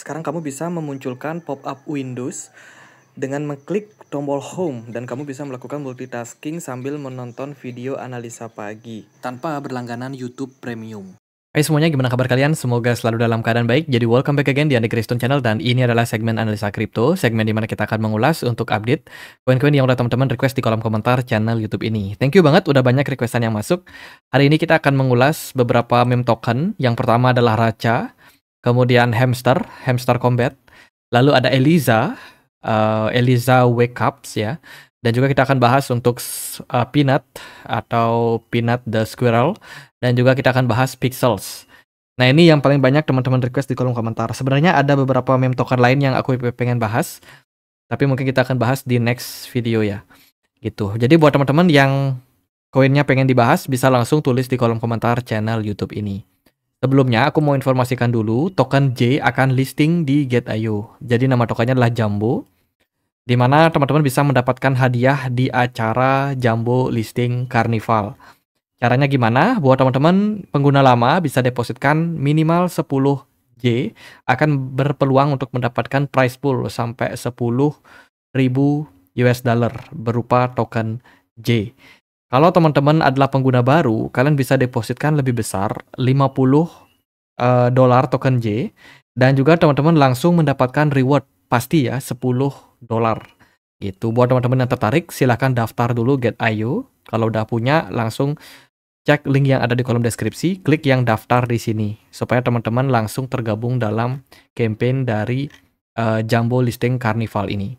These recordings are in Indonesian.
Sekarang kamu bisa memunculkan pop-up Windows dengan mengklik tombol Home dan kamu bisa melakukan multitasking sambil menonton video analisa pagi tanpa berlangganan YouTube Premium. Hai semuanya, gimana kabar kalian? Semoga selalu dalam keadaan baik. Jadi welcome back again di Andi Kriston Channel dan ini adalah segmen analisa kripto, segmen di mana kita akan mengulas untuk update koin-koin yang udah teman-teman request di kolom komentar channel YouTube ini. Thank you banget udah banyak requestan yang masuk. Hari ini kita akan mengulas beberapa meme token. Yang pertama adalah Racha, kemudian Hamster Combat, lalu ada Eliza Wake Ups ya. Dan juga kita akan bahas untuk Peanut atau Peanut the Squirrel. Dan juga kita akan bahas Pixels. Nah ini yang paling banyak teman-teman request di kolom komentar. Sebenarnya ada beberapa meme token lain yang aku pengen bahas. Tapi mungkin kita akan bahas di next video ya. Gitu. Jadi buat teman-teman yang koinnya pengen dibahas, bisa langsung tulis di kolom komentar channel YouTube ini. Sebelumnya aku mau informasikan dulu, token J akan listing di Gate.io. Jadi nama tokennya adalah Jumbo, di mana teman-teman bisa mendapatkan hadiah di acara Jumbo Listing Carnival. Caranya gimana? Buat teman-teman pengguna lama bisa depositkan minimal 10 J, akan berpeluang untuk mendapatkan prize pool sampai 10.000 US dollar berupa token J. Kalau teman-teman adalah pengguna baru, kalian bisa depositkan lebih besar, 50 dolar token J, dan juga teman-teman langsung mendapatkan reward pasti ya, 10 dolar. Gitu. Buat teman-teman yang tertarik, silahkan daftar dulu Gate.io. Kalau udah punya, langsung cek link yang ada di kolom deskripsi, klik yang daftar di sini, supaya teman-teman langsung tergabung dalam campaign dari Jumbo Listing Carnival ini.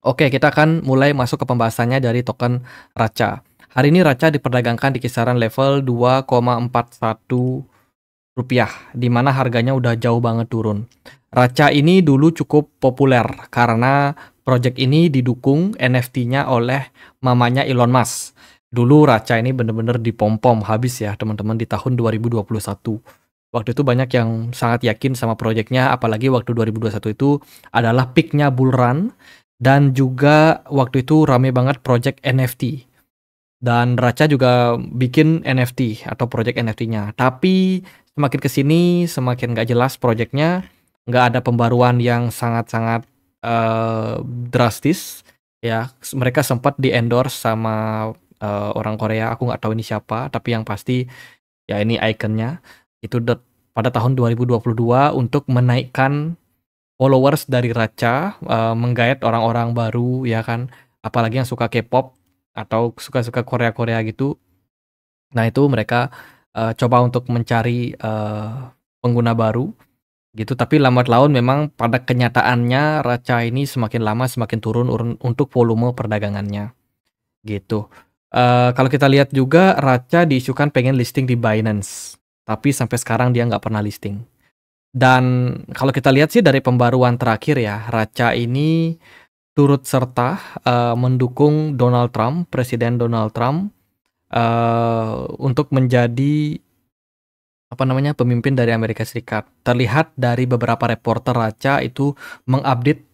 Oke, kita akan mulai masuk ke pembahasannya dari token Racha. Hari ini Racha diperdagangkan di kisaran level 2,41 rupiah, di mana harganya udah jauh banget turun. Racha ini dulu cukup populer karena project ini didukung NFT-nya oleh mamanya Elon Musk. Dulu Racha ini bener-bener dipom-pom habis ya teman-teman di tahun 2021. Waktu itu banyak yang sangat yakin sama projectnya, apalagi waktu 2021 itu adalah peaknya bull run. Dan juga waktu itu rame banget project NFT. Dan Racha juga bikin NFT atau project NFT-nya. Tapi semakin kesini semakin nggak jelas projectnya. Nggak ada pembaruan yang sangat-sangat drastis. Ya, mereka sempat di-endorse sama orang Korea. Aku nggak tahu ini siapa. Tapi yang pasti ya ini ikonnya. Itu pada tahun 2022 untuk menaikkan followers dari Racha, menggait orang-orang baru ya kan, apalagi yang suka K-pop atau suka-suka Korea-Korea gitu. Nah itu mereka coba untuk mencari pengguna baru gitu, tapi lambat laun memang pada kenyataannya Racha ini semakin lama semakin turun untuk volume perdagangannya gitu. Kalau kita lihat juga Racha diisukan pengen listing di Binance, tapi sampai sekarang dia nggak pernah listing. Dan kalau kita lihat sih dari pembaruan terakhir ya, Racha ini turut serta mendukung Donald Trump, Presiden Donald Trump, untuk menjadi pemimpin dari Amerika Serikat. Terlihat dari beberapa reporter Racha itu mengupdate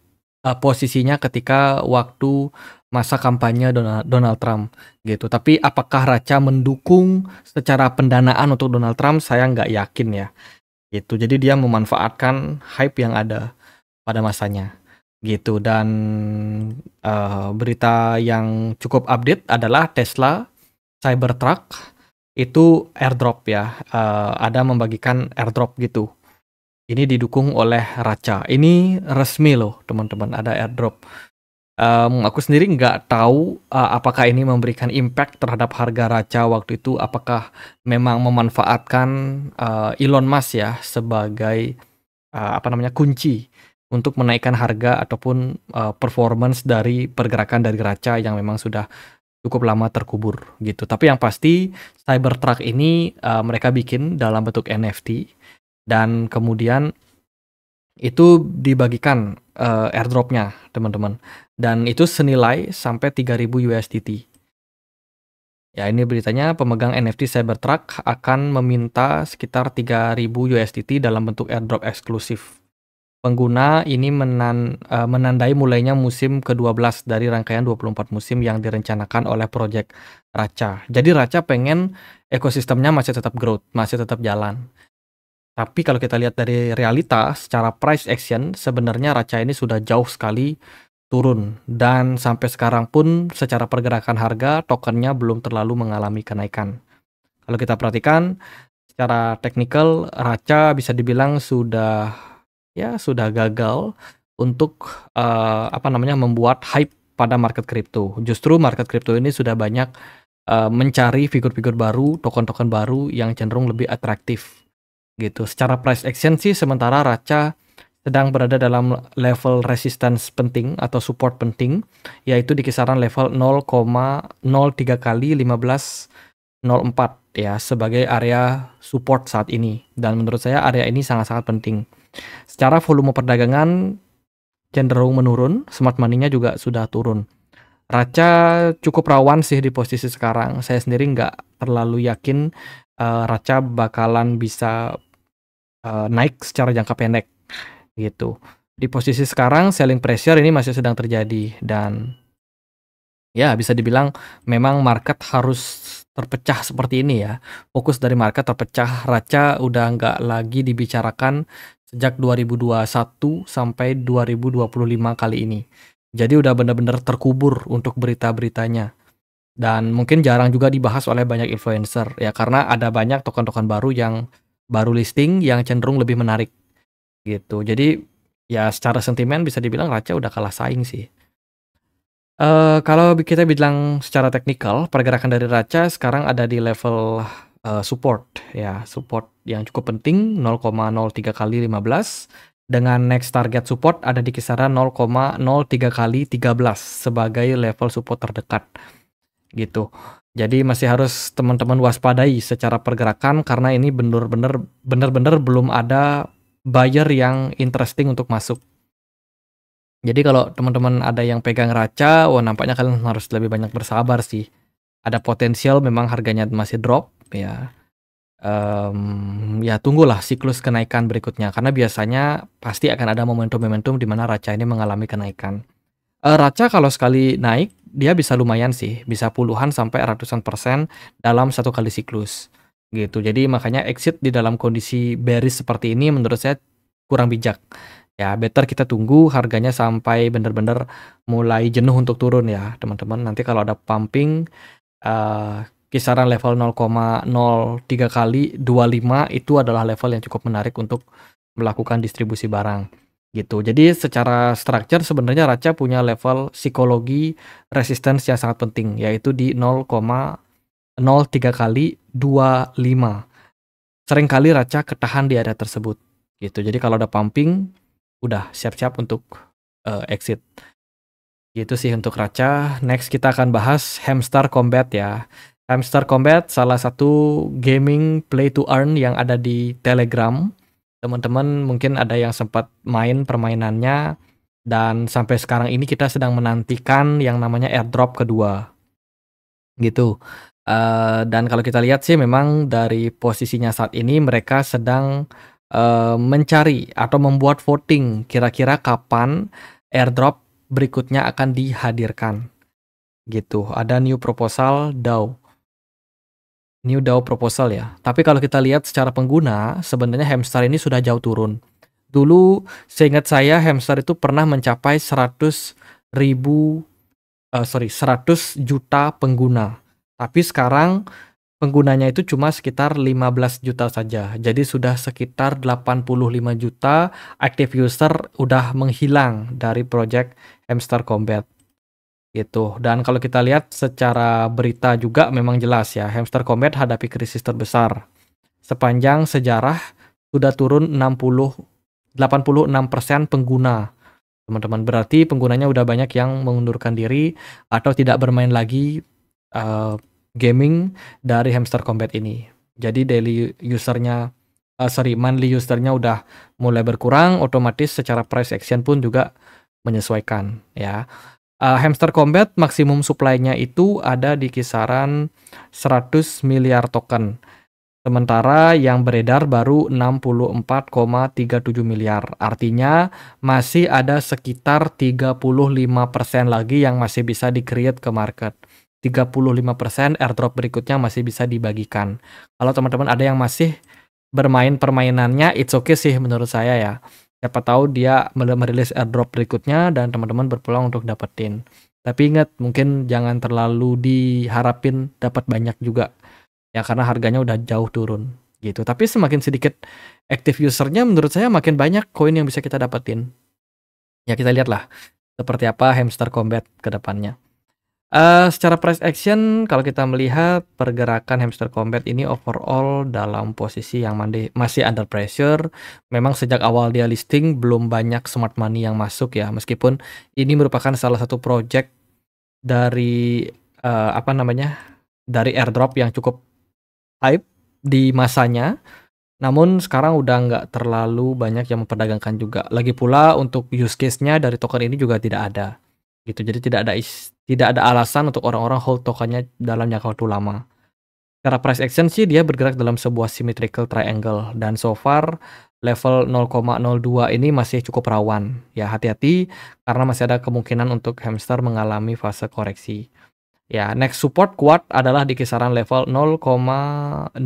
posisinya ketika waktu masa kampanye Donald Trump gitu. Tapi apakah Racha mendukung secara pendanaan untuk Donald Trump? Saya nggak yakin ya. Gitu. Jadi dia memanfaatkan hype yang ada pada masanya gitu. Dan berita yang cukup update adalah Tesla Cybertruck itu airdrop ya, ada membagikan airdrop gitu. Ini didukung oleh Racha. Ini resmi loh teman-teman, ada airdrop. Aku sendiri nggak tahu apakah ini memberikan impact terhadap harga Racha waktu itu, apakah memang memanfaatkan Elon Musk ya sebagai kunci untuk menaikkan harga ataupun performance dari pergerakan dari Racha yang memang sudah cukup lama terkubur gitu. Tapi yang pasti Cybertruck ini mereka bikin dalam bentuk NFT dan kemudian itu dibagikan airdropnya teman-teman, dan itu senilai sampai 3.000 USDT. Ya ini beritanya, pemegang NFT Cybertruck akan meminta sekitar 3.000 USDT dalam bentuk airdrop eksklusif. Pengguna ini menandai mulainya musim ke-12 dari rangkaian 24 musim yang direncanakan oleh Project Racha. Jadi Racha pengen ekosistemnya masih tetap growth, masih tetap jalan. Tapi kalau kita lihat dari realita, secara price action sebenarnya Racha ini sudah jauh sekali turun dan sampai sekarang pun secara pergerakan harga tokennya belum terlalu mengalami kenaikan. Kalau kita perhatikan secara teknikal, Racha bisa dibilang sudah gagal untuk membuat hype pada market kripto. Justru market kripto ini sudah banyak mencari figur-figur baru, token-token baru yang cenderung lebih atraktif gitu. Secara price action sih sementara Racha sedang berada dalam level resistance penting atau support penting, yaitu di kisaran level 0,03 kali 1504 ya sebagai area support saat ini. Dan menurut saya area ini sangat-sangat penting. Secara volume perdagangan cenderung menurun, smart money-nya juga sudah turun. Racha cukup rawan sih di posisi sekarang. Saya sendiri nggak terlalu yakin Racha bakalan bisa naik secara jangka pendek gitu. Di posisi sekarang selling pressure ini masih sedang terjadi dan ya bisa dibilang memang market harus terpecah seperti ini ya. Fokus dari market terpecah, Racha udah nggak lagi dibicarakan sejak 2021 sampai 2025 kali ini. Jadi udah benar-benar terkubur untuk berita-beritanya. Dan mungkin jarang juga dibahas oleh banyak influencer ya karena ada banyak token-token baru yang baru listing yang cenderung lebih menarik gitu. Jadi ya secara sentimen bisa dibilang Racha udah kalah saing sih. Kalau kita bilang secara teknikal, pergerakan dari Racha sekarang ada di level support ya, support yang cukup penting 0,03 kali 15 dengan next target support ada di kisaran 0,03 kali 13 sebagai level support terdekat gitu. Jadi masih harus teman-teman waspadai secara pergerakan karena ini benar-benar belum ada buyer yang interesting untuk masuk. Jadi kalau teman-teman ada yang pegang Racha, wah nampaknya kalian harus lebih banyak bersabar sih. Ada potensial memang harganya masih drop ya. Ya tunggulah siklus kenaikan berikutnya karena biasanya pasti akan ada momentum-momentum di mana Racha ini mengalami kenaikan. Racha kalau sekali naik dia bisa lumayan sih, bisa puluhan sampai ratusan persen dalam satu kali siklus gitu. Jadi makanya exit di dalam kondisi bearish seperti ini menurut saya kurang bijak. Ya, better kita tunggu harganya sampai benar-benar mulai jenuh untuk turun ya, teman-teman. Nanti kalau ada pumping kisaran level 0,03 kali 25 itu adalah level yang cukup menarik untuk melakukan distribusi barang gitu. Jadi secara structure sebenarnya Racha punya level psikologi resistance yang sangat penting yaitu di 0,03 kali 25. Seringkali Racha ketahan di area tersebut gitu. Jadi kalau ada pumping udah siap-siap untuk exit. Gitu sih untuk Racha. Next kita akan bahas Hamster Combat ya. Hamster Combat salah satu gaming play to earn yang ada di Telegram. Teman-teman mungkin ada yang sempat main permainannya dan sampai sekarang ini kita sedang menantikan yang namanya airdrop kedua. Gitu. Dan kalau kita lihat sih memang dari posisinya saat ini mereka sedang mencari atau membuat voting kira-kira kapan airdrop berikutnya akan dihadirkan gitu. Ada new proposal new DAO proposal ya. Tapi kalau kita lihat secara pengguna sebenarnya Hamster ini sudah jauh turun. Dulu seingat saya Hamster itu pernah mencapai 100 juta pengguna. Tapi sekarang penggunanya itu cuma sekitar 15 juta saja. Jadi sudah sekitar 85 juta active user udah menghilang dari project Hamster Combat. Gitu. Dan kalau kita lihat secara berita juga memang jelas ya, Hamster Combat hadapi krisis terbesar. Sepanjang sejarah sudah turun 86% pengguna. Teman-teman, berarti penggunanya udah banyak yang mengundurkan diri atau tidak bermain lagi gaming dari Hamster Combat ini. Jadi monthly usernya udah mulai berkurang, otomatis secara price action pun juga menyesuaikan ya. Hamster Combat maksimum supply-nya itu ada di kisaran 100 miliar token. Sementara yang beredar baru 64,37 miliar. Artinya masih ada sekitar 35% lagi yang masih bisa di-create ke market. 35% airdrop berikutnya masih bisa dibagikan. Kalau teman-teman ada yang masih bermain permainannya it's okay sih menurut saya ya. Siapa tahu dia merilis airdrop berikutnya dan teman-teman berpeluang untuk dapetin. Tapi ingat, mungkin jangan terlalu diharapin dapat banyak juga. Ya karena harganya udah jauh turun gitu. Tapi semakin sedikit active usernya menurut saya makin banyak koin yang bisa kita dapetin. Ya kita lihatlah seperti apa Hamster Combat ke depannya. Secara price action kalau kita melihat pergerakan Hamster Combat ini overall dalam posisi yang masih under pressure. Memang sejak awal dia listing belum banyak smart money yang masuk ya, meskipun ini merupakan salah satu project dari dari airdrop yang cukup hype di masanya. Namun sekarang udah nggak terlalu banyak yang memperdagangkan juga. Lagi pula untuk use case-nya dari token ini juga tidak ada gitu. Jadi tidak ada alasan untuk orang-orang hold tokennya dalam jangka waktu lama. Secara price action sih dia bergerak dalam sebuah symmetrical triangle dan so far level 0,02 ini masih cukup rawan. Ya hati-hati karena masih ada kemungkinan untuk hamster mengalami fase koreksi. Ya, next support kuat adalah di kisaran level 0,002560.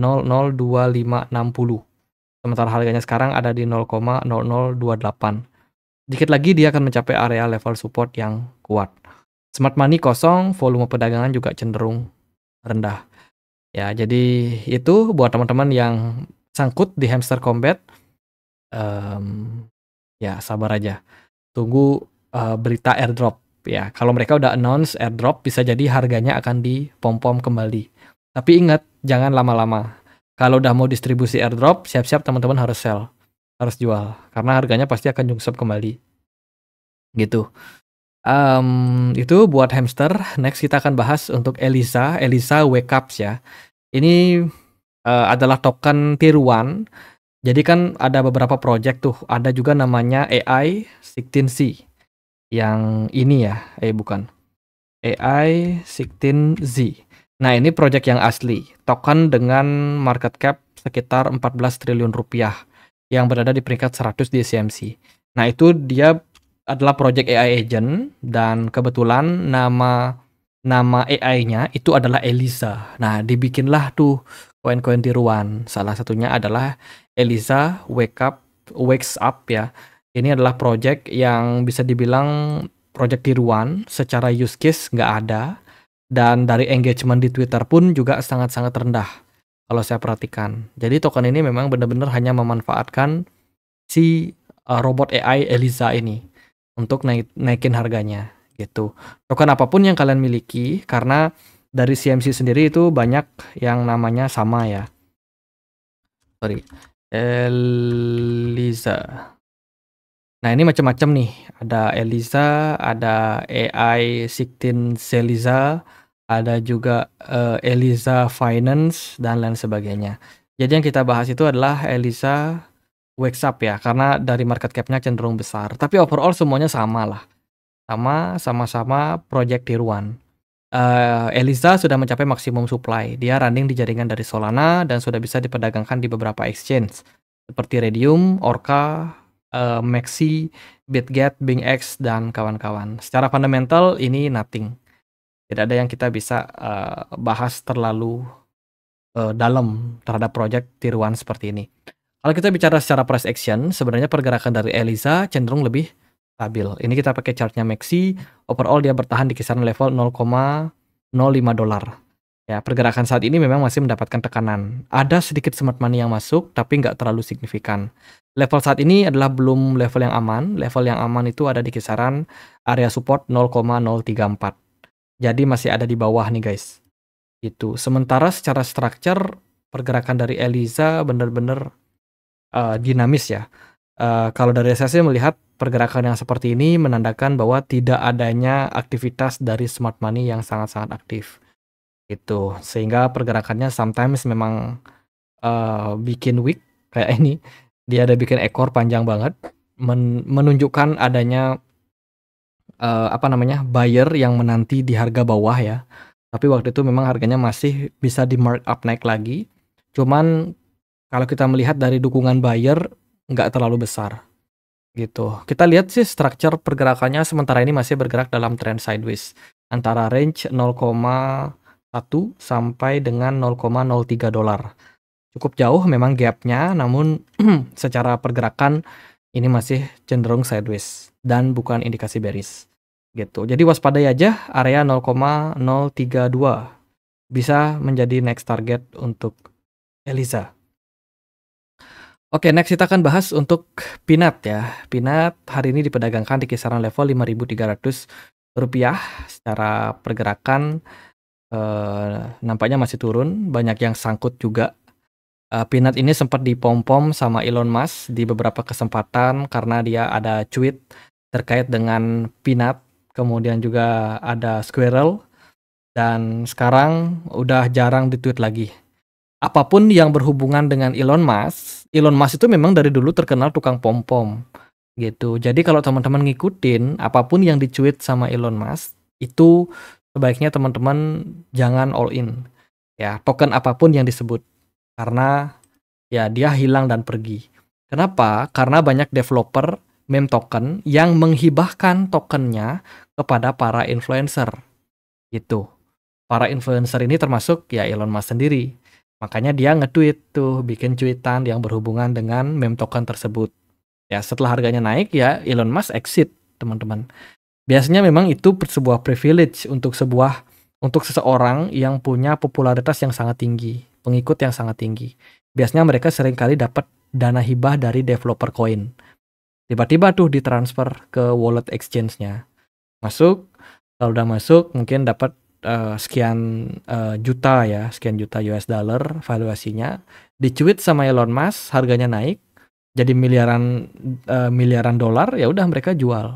Sementara harganya sekarang ada di 0,0028. Dikit lagi dia akan mencapai area level support yang kuat. Smart money kosong, volume perdagangan juga cenderung rendah. Ya, jadi itu buat teman-teman yang sangkut di Hamster Combat. Ya, sabar aja. Tunggu berita airdrop. Ya, kalau mereka udah announce airdrop, bisa jadi harganya akan dipom-pom kembali. Tapi ingat, jangan lama-lama. Kalau udah mau distribusi airdrop, siap-siap teman-teman harus sell. Harus jual. Karena harganya pasti akan nyungsep kembali. Gitu. Itu buat hamster. Next kita akan bahas untuk Elisa Wake Ups ya. Ini adalah token tier 1. Jadi kan ada beberapa project tuh. Ada juga namanya AI 16C. Yang ini ya, bukan. AI 16Z. Nah ini project yang asli. Token dengan market cap sekitar 14 triliun rupiah. Yang berada di peringkat 100 di CMC. Nah itu dia adalah project AI agent dan kebetulan nama AI-nya itu adalah Elisa. Nah, dibikinlah tuh koin-koin tiruan. Salah satunya adalah Elisa Wakes Up ya. Ini adalah project yang bisa dibilang project tiruan, secara use case nggak ada dan dari engagement di Twitter pun juga sangat-sangat rendah kalau saya perhatikan. Jadi token ini memang benar-benar hanya memanfaatkan si robot AI Elisa ini untuk naikin harganya gitu. Token apapun yang kalian miliki, karena dari CMC sendiri itu banyak yang namanya sama ya. Sorry, Elisa. Nah ini macam-macam nih. Ada Elisa, ada AI 16 Elisa, ada juga Elisa Finance dan lain sebagainya. Jadi yang kita bahas itu adalah Elisa Wakes Up ya, karena dari market cap-nya cenderung besar. Tapi overall semuanya sama lah. Sama-sama project tier 1. Elisa sudah mencapai maksimum supply. Dia running di jaringan dari Solana dan sudah bisa diperdagangkan di beberapa exchange seperti Redium, Orca, Maxi, Bitget, BingX, dan kawan-kawan. Secara fundamental ini nothing. Tidak ada yang kita bisa bahas terlalu dalam terhadap project tier 1 seperti ini. Kalau kita bicara secara price action, sebenarnya pergerakan dari Elisa cenderung lebih stabil. Ini kita pakai chartnya Maxi, overall dia bertahan di kisaran level 0,05 dolar. Ya, pergerakan saat ini memang masih mendapatkan tekanan. Ada sedikit smart money yang masuk, tapi nggak terlalu signifikan. Level saat ini adalah belum level yang aman. Level yang aman itu ada di kisaran area support 0,034. Jadi masih ada di bawah nih guys. Itu. Sementara secara structure, pergerakan dari Elisa benar-benar dinamis ya. Kalau dari saya melihat pergerakan yang seperti ini menandakan bahwa tidak adanya aktivitas dari smart money yang sangat-sangat aktif. Itu. Sehingga pergerakannya sometimes memang bikin weak kayak ini. Dia ada bikin ekor panjang banget, menunjukkan adanya buyer yang menanti di harga bawah ya. Tapi waktu itu memang harganya masih bisa di mark up naik lagi. Cuman kalau kita melihat dari dukungan buyer nggak terlalu besar gitu. Kita lihat sih structure pergerakannya sementara ini masih bergerak dalam trend sideways antara range 0,1 sampai dengan 0,03 dolar. cukup jauh memang gapnya, namun secara pergerakan ini masih cenderung sideways dan bukan indikasi bearish gitu. Jadi waspadai aja area 0,032 bisa menjadi next target untuk Eliza. Oke, next kita akan bahas untuk Pinat ya. Pinat hari ini diperdagangkan di kisaran level Rp5.300. Secara pergerakan nampaknya masih turun, banyak yang sangkut juga. Pinat ini sempat dipom-pom sama Elon Musk di beberapa kesempatan karena dia ada tweet terkait dengan Pinat, kemudian juga ada Squirrel, dan sekarang udah jarang di-tweet lagi. Apapun yang berhubungan dengan Elon Musk itu memang dari dulu terkenal tukang pom-pom gitu. Jadi kalau teman-teman ngikutin apapun yang di-tweet sama Elon Musk, itu sebaiknya teman-teman jangan all in. Ya, token apapun yang disebut. Karena ya dia hilang dan pergi. Kenapa? Karena banyak developer meme token yang menghibahkan tokennya kepada para influencer. Gitu. Para influencer ini termasuk ya Elon Musk sendiri. Makanya dia nge-tweet tuh, bikin tweetan yang berhubungan dengan meme token tersebut. Ya, setelah harganya naik ya Elon Musk exit, teman-teman. Biasanya memang itu sebuah privilege untuk seseorang yang punya popularitas yang sangat tinggi, pengikut yang sangat tinggi. Biasanya mereka seringkali dapat dana hibah dari developer coin. Tiba-tiba tuh ditransfer ke wallet exchange-nya. Masuk, kalau udah masuk mungkin dapat sekian juta US dollar valuasinya, dicuit sama Elon Musk, harganya naik jadi miliaran dolar, ya udah mereka jual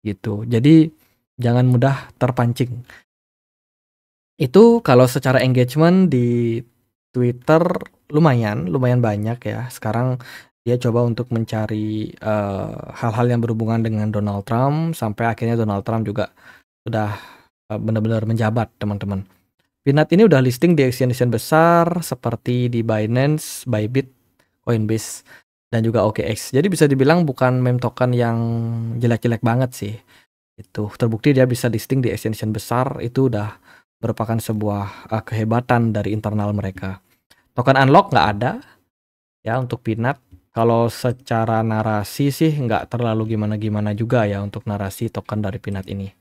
gitu. Jadi jangan mudah terpancing. Itu kalau secara engagement di Twitter lumayan banyak ya. Sekarang dia coba untuk mencari hal-hal yang berhubungan dengan Donald Trump, sampai akhirnya Donald Trump juga sudah benar-benar menjabat, teman-teman. Pinat ini udah listing di exchange besar seperti di Binance, Bybit, Coinbase, dan juga OKX. Jadi bisa dibilang bukan meme token yang jelek-jelek banget sih. Itu terbukti dia bisa listing di exchange besar, itu udah merupakan sebuah kehebatan dari internal mereka. Token unlock nggak ada ya untuk Pinat. Kalau secara narasi sih nggak terlalu gimana-gimana juga ya untuk narasi token dari Pinat ini.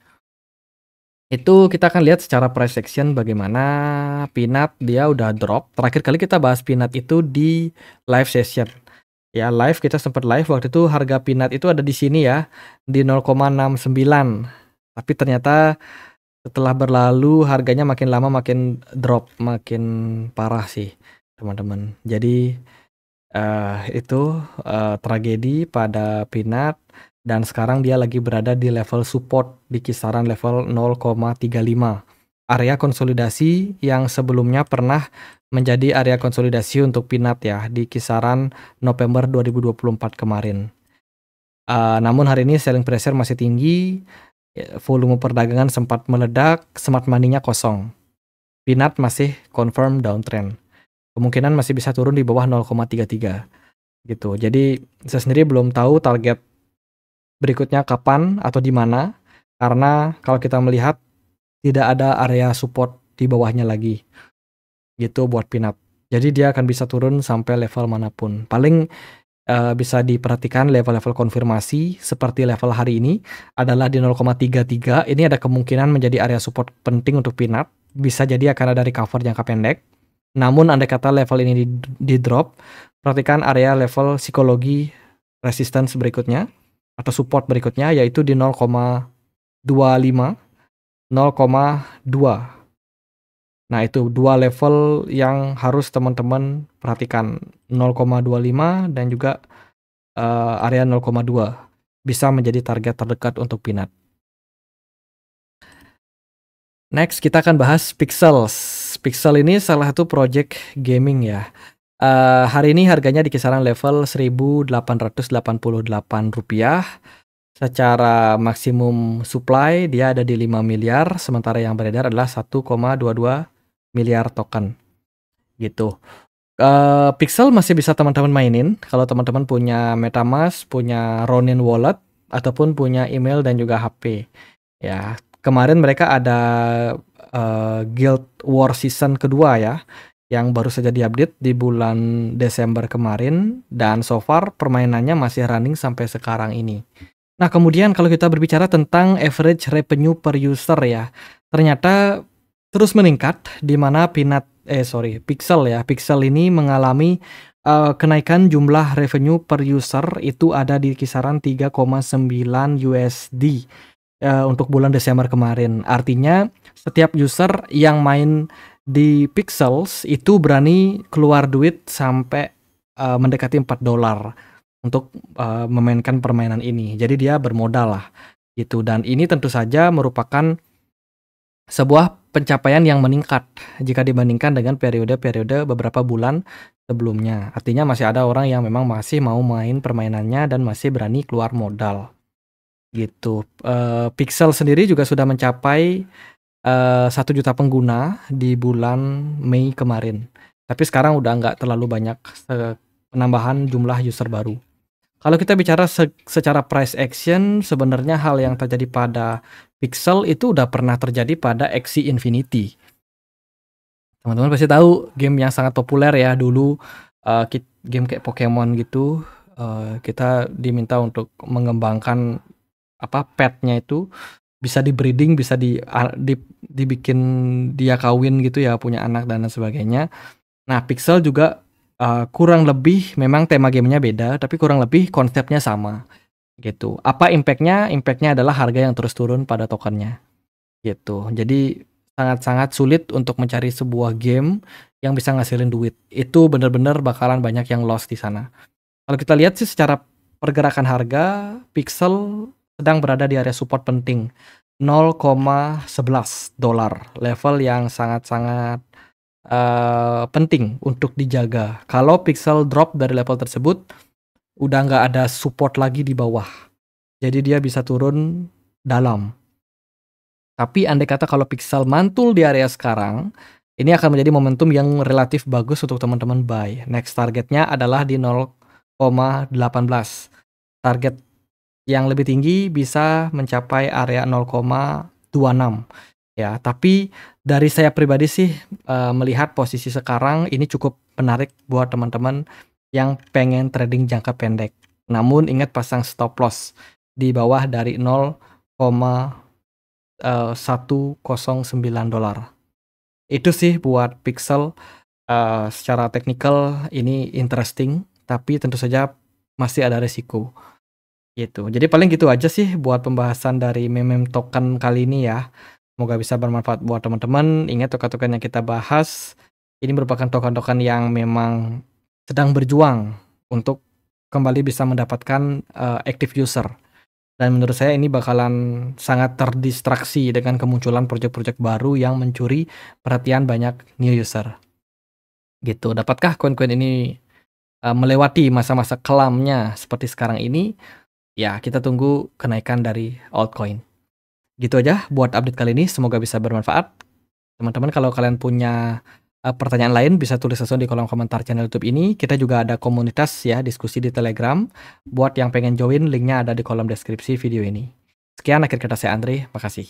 Itu kita akan lihat secara price action bagaimana Pinat dia udah drop. Terakhir kali kita bahas Pinat itu di live session. Ya, live kita sempat live waktu itu harga Pinat itu ada di sini ya, di 0,69. Tapi ternyata setelah berlalu harganya makin lama makin drop, makin parah sih, teman-teman. Jadi itu tragedi pada Pinat. Dan sekarang dia lagi berada di level support di kisaran level 0,35. Area konsolidasi yang sebelumnya pernah menjadi area konsolidasi untuk Pinat ya di kisaran November 2024 kemarin. Namun hari ini selling pressure masih tinggi, volume perdagangan sempat meledak, smart money-nya kosong. Pinat masih confirm downtrend. Kemungkinan masih bisa turun di bawah 0,33 gitu. Jadi saya sendiri belum tahu target berikutnya kapan atau di mana, karena kalau kita melihat tidak ada area support di bawahnya lagi gitu buat Pinat. Jadi dia akan bisa turun sampai level manapun. Paling bisa diperhatikan level-level konfirmasi seperti level hari ini adalah di 0,33. Ini ada kemungkinan menjadi area support penting untuk Pinat. Bisa jadi akan ada recover jangka pendek. Namun andai kata level ini di drop, perhatikan area level psikologi resistance berikutnya atau support berikutnya, yaitu di 0,25, 0,2. Nah, itu dua level yang harus teman-teman perhatikan, 0,25 dan juga area 0,2 bisa menjadi target terdekat untuk Pinat. Next kita akan bahas Pixels. Pixel ini salah satu project gaming ya. Hari ini harganya di kisaran level Rp1.888. Secara maksimum supply dia ada di 5 miliar, sementara yang beredar adalah 1,22 miliar token. Gitu. Pixel masih bisa teman-teman mainin kalau teman-teman punya MetaMask, punya Ronin Wallet, ataupun punya email dan juga HP. Ya, kemarin mereka ada Guild War season kedua ya, yang baru saja diupdate di bulan Desember kemarin, dan so far permainannya masih running sampai sekarang ini. Nah, kemudian kalau kita berbicara tentang average revenue per user ya, ternyata terus meningkat di mana Pixel ya. Pixel ini mengalami kenaikan jumlah revenue per user itu ada di kisaran 3,9 USD untuk bulan Desember kemarin. Artinya setiap user yang main di Pixels itu berani keluar duit sampai mendekati $4 untuk memainkan permainan ini. Jadi dia bermodal lah gitu, dan ini tentu saja merupakan sebuah pencapaian yang meningkat jika dibandingkan dengan periode-periode beberapa bulan sebelumnya. Artinya masih ada orang yang memang masih mau main permainannya dan masih berani keluar modal gitu. Pixel sendiri juga sudah mencapai 1 juta pengguna di bulan Mei kemarin. Tapi sekarang udah nggak terlalu banyak penambahan jumlah user baru. Kalau kita bicara secara price action, sebenarnya hal yang terjadi pada Pixel itu udah pernah terjadi pada Axie Infinity. Teman-teman pasti tahu game yang sangat populer ya dulu, game kayak Pokemon gitu. Kita diminta untuk mengembangkan petnya itu bisa di breeding, bisa dibikin dia kawin gitu ya, punya anak dan lain sebagainya. Nah, Pixel juga kurang lebih memang tema gamenya beda, tapi kurang lebih konsepnya sama gitu. Apa impactnya? Impactnya adalah harga yang terus turun pada tokennya gitu. Jadi sangat-sangat sulit untuk mencari sebuah game yang bisa ngasilin duit. Itu benar-benar bakalan banyak yang lost di sana. Kalau kita lihat sih secara pergerakan harga, Pixel sedang berada di area support penting, $0,11, level yang sangat-sangat penting untuk dijaga. Kalau Pixel drop dari level tersebut, udah nggak ada support lagi di bawah. Jadi dia bisa turun dalam. Tapi andai kata kalau Pixel mantul di area sekarang, ini akan menjadi momentum yang relatif bagus untuk teman-teman buy. Next targetnya adalah di 0,18. Target yang lebih tinggi bisa mencapai area 0,26 ya. Tapi dari saya pribadi sih melihat posisi sekarang ini cukup menarik buat teman-teman yang pengen trading jangka pendek. Namun ingat pasang stop loss di bawah dari $109. Itu sih buat Pixel. Secara teknikal ini interesting, tapi tentu saja masih ada resiko gitu. Jadi paling gitu aja sih buat pembahasan dari meme token kali ini ya. Semoga bisa bermanfaat buat teman-teman. Ingat token-token yang kita bahas ini merupakan token-token yang memang sedang berjuang untuk kembali bisa mendapatkan active user. Dan menurut saya ini bakalan sangat terdistraksi dengan kemunculan project-project baru yang mencuri perhatian banyak new user. Gitu. Dapatkah koin-koin ini melewati masa-masa kelamnya seperti sekarang ini? Ya, kita tunggu kenaikan dari altcoin. Gitu aja buat update kali ini, semoga bisa bermanfaat. Teman-teman kalau kalian punya pertanyaan lain bisa tulis langsung di kolom komentar channel YouTube ini. Kita juga ada komunitas ya, diskusi di Telegram. Buat yang pengen join, linknya ada di kolom deskripsi video ini. Sekian, akhir kata saya Andre, makasih.